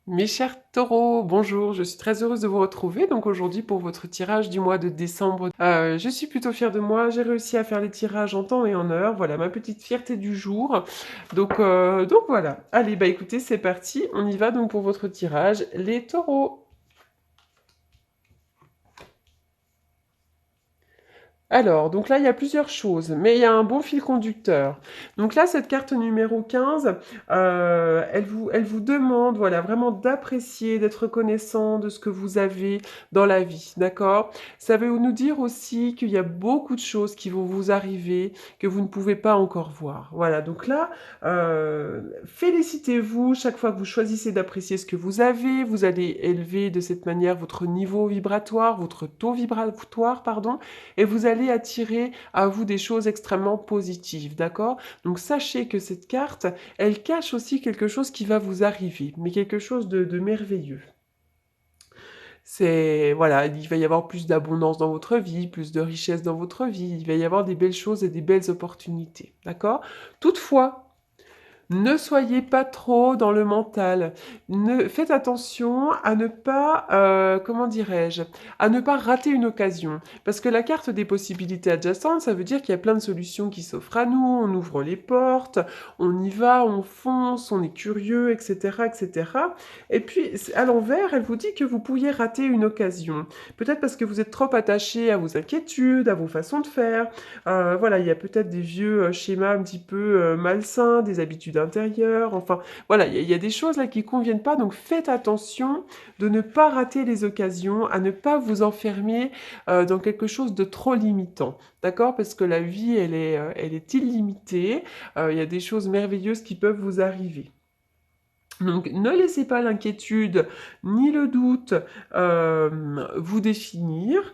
Mes chers taureaux, bonjour, je suis très heureuse de vous retrouver. Donc aujourd'hui pour votre tirage du mois de décembre, je suis plutôt fière de moi, j'ai réussi à faire les tirages en temps et en heure, voilà ma petite fierté du jour. Donc voilà, allez bah écoutez c'est parti, on y va donc pour votre tirage, les taureaux. Alors, donc là, il y a plusieurs choses, mais il y a un bon fil conducteur. Donc là, cette carte numéro 15, elle vous demande, voilà, vraiment d'apprécier, d'être reconnaissant de ce que vous avez dans la vie, d'accord? Ça veut nous dire aussi qu'il y a beaucoup de choses qui vont vous arriver, que vous ne pouvez pas encore voir. Voilà, donc là, félicitez-vous chaque fois que vous choisissez d'apprécier ce que vous allez élever de cette manière votre niveau vibratoire, votre taux vibratoire, pardon, et vous allez attirer à vous des choses extrêmement positives, d'accord? Donc sachez que cette carte, elle cache aussi quelque chose qui va vous arriver, mais quelque chose de merveilleux. C'est, voilà, il va y avoir plus d'abondance dans votre vie, plus de richesse dans votre vie, il va y avoir des belles choses et des belles opportunités, d'accord? Toutefois, ne soyez pas trop dans le mental. Faites attention à ne pas, comment dirais-je, à ne pas rater une occasion. Parce que la carte des possibilités adjacentes, ça veut dire qu'il y a plein de solutions qui s'offrent à nous, on ouvre les portes, on y va, on fonce, on est curieux, etc., etc. Et puis, à l'envers, elle vous dit que vous pourriez rater une occasion. Peut-être parce que vous êtes trop attaché à vos inquiétudes, à vos façons de faire. Voilà, il y a peut-être des vieux schémas un petit peu malsains, des habitudes intérieures, enfin, voilà, il y a des choses là qui conviennent pas, donc faites attention de ne pas rater les occasions, à ne pas vous enfermer dans quelque chose de trop limitant, d'accord? Parce que la vie, elle est illimitée, il y a des choses merveilleuses qui peuvent vous arriver. Donc ne laissez pas l'inquiétude ni le doute vous définir.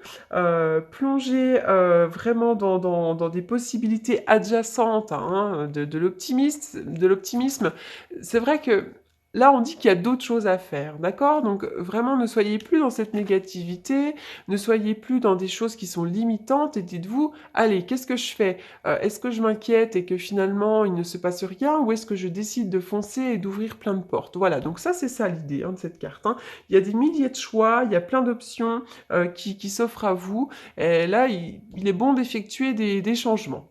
Plongez vraiment dans des possibilités adjacentes hein, de l'optimisme. C'est vrai que là, on dit qu'il y a d'autres choses à faire, d'accord? Donc vraiment, ne soyez plus dans cette négativité, ne soyez plus dans des choses qui sont limitantes et dites-vous, allez, qu'est-ce que je fais? Est-ce que je m'inquiète et que finalement il ne se passe rien ou est-ce que je décide de foncer et d'ouvrir plein de portes? Voilà, donc ça c'est ça l'idée hein, de cette carte. Hein. Il y a des milliers de choix, il y a plein d'options qui s'offrent à vous et là il est bon d'effectuer des changements.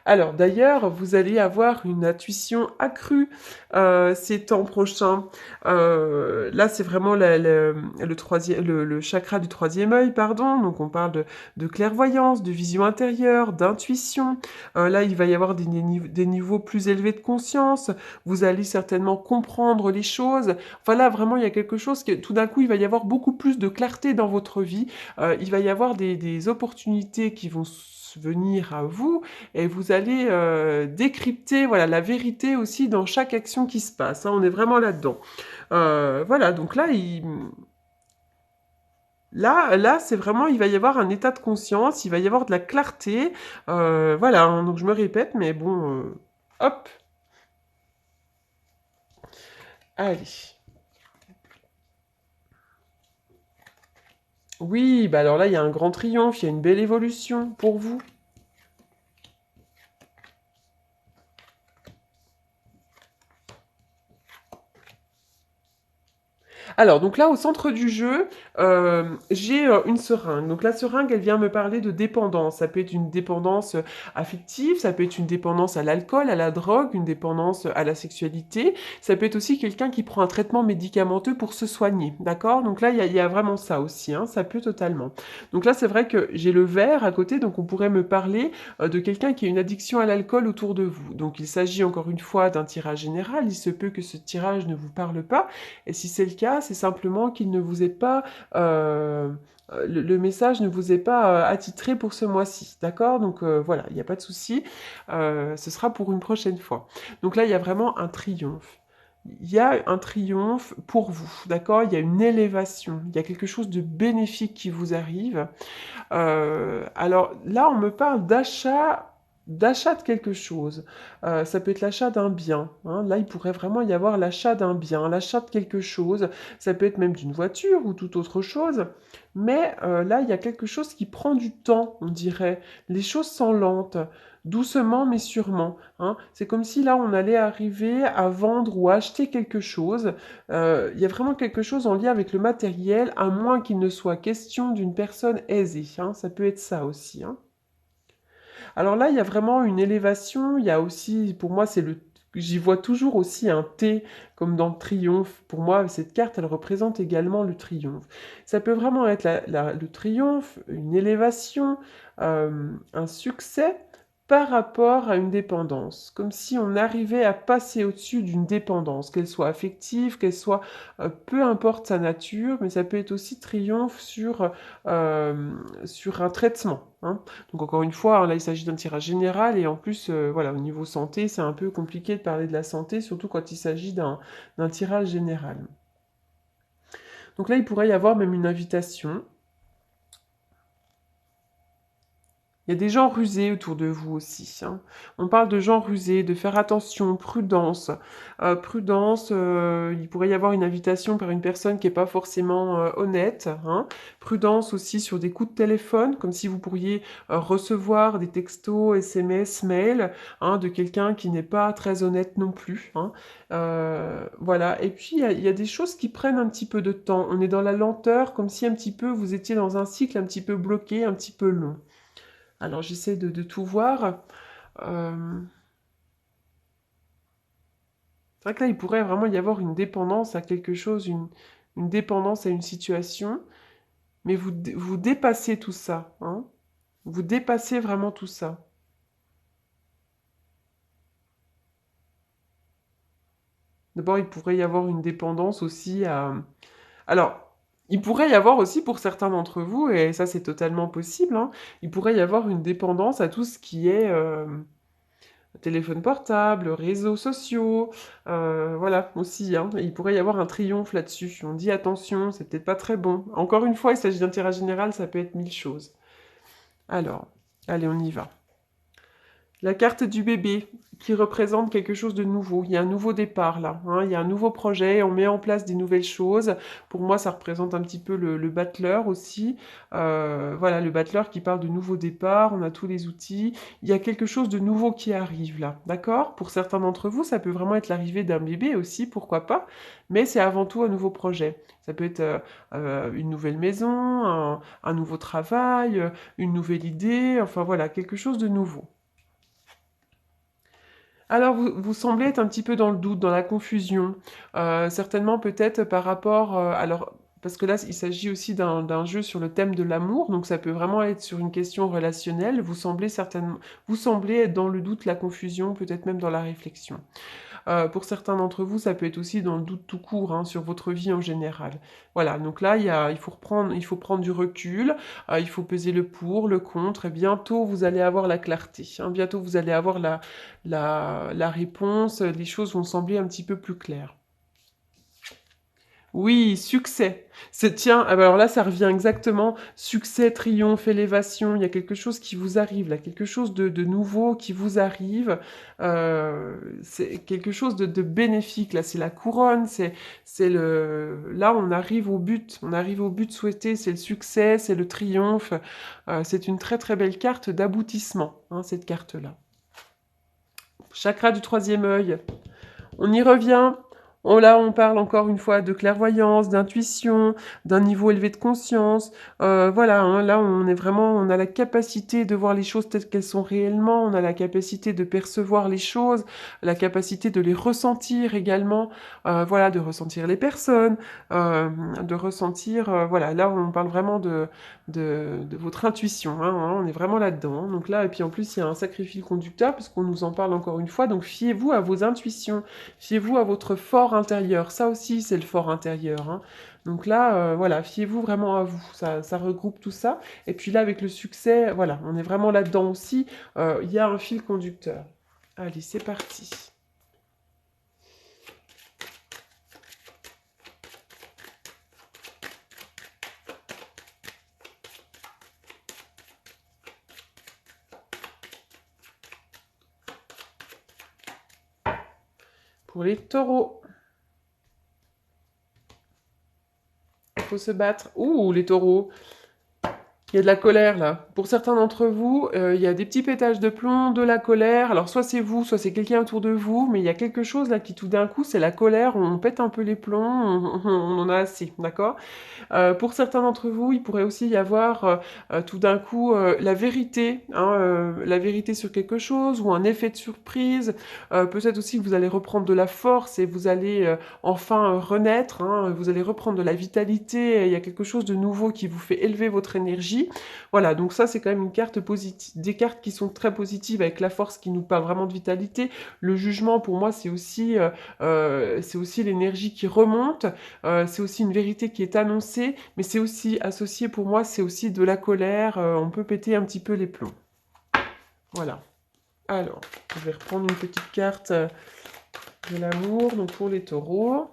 Alors d'ailleurs, vous allez avoir une intuition accrue ces temps prochains. Là, c'est vraiment le chakra du troisième œil, pardon. Donc on parle de clairvoyance, de vision intérieure, d'intuition. Là, il va y avoir des niveaux plus élevés de conscience. Vous allez certainement comprendre les choses. Enfin là, vraiment, il y a quelque chose que tout d'un coup, il va y avoir beaucoup plus de clarté dans votre vie. Il va y avoir des opportunités qui vont venir à vous et vous allez décrypter voilà, la vérité aussi dans chaque action qui se passe. Hein, on est vraiment là-dedans. Voilà, donc là, là, c'est vraiment, il va y avoir un état de conscience, il va y avoir de la clarté. Voilà, hein, donc je me répète, mais bon, hop, allez. Oui, bah alors là, il y a un grand triomphe, il y a une belle évolution pour vous. Alors, donc là, au centre du jeu, j'ai une seringue. Donc la seringue, elle vient me parler de dépendance. Ça peut être une dépendance affective, ça peut être une dépendance à l'alcool, à la drogue, une dépendance à la sexualité. Ça peut être aussi quelqu'un qui prend un traitement médicamenteux pour se soigner. D'accord? Donc là, il y a vraiment ça aussi. Hein, ça peut totalement. Donc là, c'est vrai que j'ai le verre à côté, donc on pourrait me parler de quelqu'un qui a une addiction à l'alcool autour de vous. Donc il s'agit encore une fois d'un tirage général. Il se peut que ce tirage ne vous parle pas. Et si c'est le cas, c'est simplement qu'il ne vous est pas... le message ne vous est pas attitré pour ce mois-ci, d'accord? Donc voilà, il n'y a pas de souci, ce sera pour une prochaine fois. Donc là, il y a vraiment un triomphe. Il y a un triomphe pour vous, d'accord? Il y a une élévation, il y a quelque chose de bénéfique qui vous arrive. Alors là, on me parle d'achat de quelque chose. Ça peut être l'achat d'un bien. Hein. Là, il pourrait vraiment y avoir l'achat d'un bien, l'achat de quelque chose. Ça peut être même d'une voiture ou toute autre chose. Mais là, il y a quelque chose qui prend du temps, on dirait. Les choses sont lentes. doucement mais sûrement, hein. C'est comme si là, on allait arriver à vendre ou à acheter quelque chose. Il y a vraiment quelque chose en lien avec le matériel, à moins qu'il ne soit question d'une personne aisée, hein. Ça peut être ça aussi, hein. Alors là, il y a vraiment une élévation. Il y a aussi, pour moi, j'y vois toujours aussi un T comme dans le triomphe. Pour moi, cette carte, elle représente également le triomphe. Ça peut vraiment être le triomphe, une élévation, un succès par rapport à une dépendance. Comme si on arrivait à passer au-dessus d'une dépendance, qu'elle soit affective, qu'elle soit, peu importe sa nature, mais ça peut être aussi triomphe sur un traitement, hein. Donc encore une fois, hein, là il s'agit d'un tirage général et en plus, voilà, au niveau santé, c'est un peu compliqué de parler de la santé, surtout quand il s'agit d'un tirage général. Donc là, il pourrait y avoir même une invitation. Il y a des gens rusés autour de vous aussi, hein. On parle de gens rusés, de faire attention, prudence. Prudence, il pourrait y avoir une invitation par une personne qui n'est pas forcément honnête, hein. Prudence aussi sur des coups de téléphone, comme si vous pourriez recevoir des textos, SMS, mails, hein, de quelqu'un qui n'est pas très honnête non plus, hein. Voilà. Et puis, il y a des choses qui prennent un petit peu de temps. On est dans la lenteur, comme si un petit peu vous étiez dans un cycle un petit peu bloqué, un petit peu long. Alors j'essaie de tout voir. C'est vrai que là, il pourrait vraiment y avoir une dépendance à quelque chose, une dépendance à une situation, mais vous dépassez tout ça, hein. Vous dépassez vraiment tout ça. D'abord, il pourrait y avoir une dépendance aussi à... Alors, il pourrait y avoir aussi pour certains d'entre vous, et ça c'est totalement possible, hein, il pourrait y avoir une dépendance à tout ce qui est téléphone portable, réseaux sociaux, voilà, aussi, hein. Il pourrait y avoir un triomphe là-dessus. On dit attention, c'est peut-être pas très bon. Encore une fois, il s'agit d'un tirage général, ça peut être mille choses. Alors, allez, on y va. La carte du bébé qui représente quelque chose de nouveau. Il y a un nouveau départ là, hein. Il y a un nouveau projet, on met en place des nouvelles choses. Pour moi, ça représente un petit peu le battleur aussi. Voilà, le battleur qui parle de nouveau départ, on a tous les outils. Il y a quelque chose de nouveau qui arrive là, d'accord? Pour certains d'entre vous, ça peut vraiment être l'arrivée d'un bébé aussi, pourquoi pas, mais c'est avant tout un nouveau projet. Ça peut être une nouvelle maison, un nouveau travail, une nouvelle idée, enfin voilà, quelque chose de nouveau. Alors, vous semblez être un petit peu dans le doute, dans la confusion. Certainement peut-être par rapport, alors parce que là, il s'agit aussi d'un jeu sur le thème de l'amour, donc ça peut vraiment être sur une question relationnelle. Vous semblez être dans le doute, la confusion, peut-être même dans la réflexion. Pour certains d'entre vous, ça peut être aussi dans le doute tout court, hein, sur votre vie en général. Voilà, donc là, il faut prendre du recul, il faut peser le pour, le contre, et bientôt vous allez avoir la clarté, hein, bientôt vous allez avoir la réponse, les choses vont sembler un petit peu plus claires. Oui, succès. Tiens, ah bah alors là, ça revient exactement. Succès, triomphe, élévation. Il y a quelque chose qui vous arrive, là, quelque chose de nouveau qui vous arrive. C'est quelque chose de bénéfique. Là, c'est la couronne. Là, on arrive au but. On arrive au but souhaité. C'est le succès, c'est le triomphe. C'est une très très belle carte d'aboutissement, hein, cette carte-là. Chakra du troisième œil. On y revient. Là, on parle encore une fois de clairvoyance, d'intuition, d'un niveau élevé de conscience. Voilà, hein, là, on a la capacité de voir les choses telles qu'elles sont réellement. On a la capacité de percevoir les choses, la capacité de les ressentir également. Voilà, de ressentir les personnes, de ressentir. Voilà, là, on parle vraiment de votre intuition, hein, on est vraiment là-dedans, hein. Donc là, et puis en plus, il y a un sacré fil conducteur, puisqu'on nous en parle encore une fois. Donc fiez-vous à vos intuitions, fiez-vous à votre fort intérieur. Ça aussi, c'est le fort intérieur, hein. Donc là, voilà, fiez-vous vraiment à vous. Ça regroupe tout ça. Et puis là, avec le succès, voilà, on est vraiment là-dedans aussi. Il y a un fil conducteur. Allez, c'est parti. Pour les taureaux. Il faut se battre. Ouh, les taureaux. Il y a de la colère là. Pour certains d'entre vous, il y a des petits pétages de plomb, de la colère. Alors soit c'est vous, soit c'est quelqu'un autour de vous, mais il y a quelque chose là qui tout d'un coup, c'est la colère, on pète un peu les plombs, on en a assez, d'accord? Pour certains d'entre vous, il pourrait aussi y avoir tout d'un coup la vérité, hein, la vérité sur quelque chose ou un effet de surprise. Peut-être aussi que vous allez reprendre de la force et vous allez enfin renaître, hein, vous allez reprendre de la vitalité. Il y a quelque chose de nouveau qui vous fait élever votre énergie. Voilà, donc ça c'est quand même une carte positive, des cartes qui sont très positives avec la force qui nous parle vraiment de vitalité. Le jugement pour moi c'est aussi l'énergie qui remonte. C'est aussi une vérité qui est annoncée, mais c'est aussi associé pour moi, c'est aussi de la colère, on peut péter un petit peu les plombs. Voilà. Alors, je vais reprendre une petite carte de l'amour, donc pour les taureaux.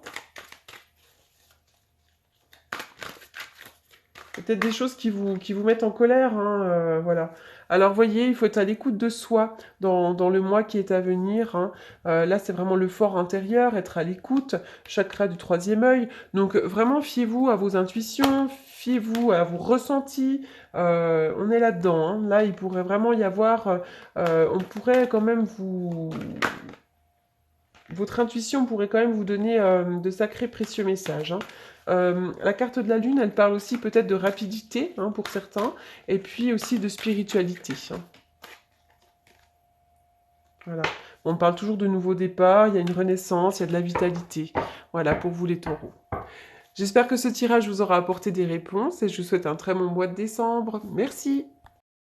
Peut-être des choses qui vous mettent en colère, hein, voilà. Alors, voyez, il faut être à l'écoute de soi dans le mois qui est à venir, hein. Là, c'est vraiment le fort intérieur, être à l'écoute, chakra du troisième œil. Donc, vraiment, fiez-vous à vos intuitions, fiez-vous à vos ressentis. On est là-dedans, hein. Là, il pourrait vraiment y avoir... on pourrait quand même vous... Votre intuition pourrait quand même vous donner de sacrés précieux messages, hein. La carte de la lune, elle parle aussi peut-être de rapidité, hein, pour certains, et puis aussi de spiritualité, hein. Voilà. On parle toujours de nouveaux départs, il y a une renaissance, il y a de la vitalité. Voilà, pour vous les taureaux. J'espère que ce tirage vous aura apporté des réponses et je vous souhaite un très bon mois de décembre. Merci.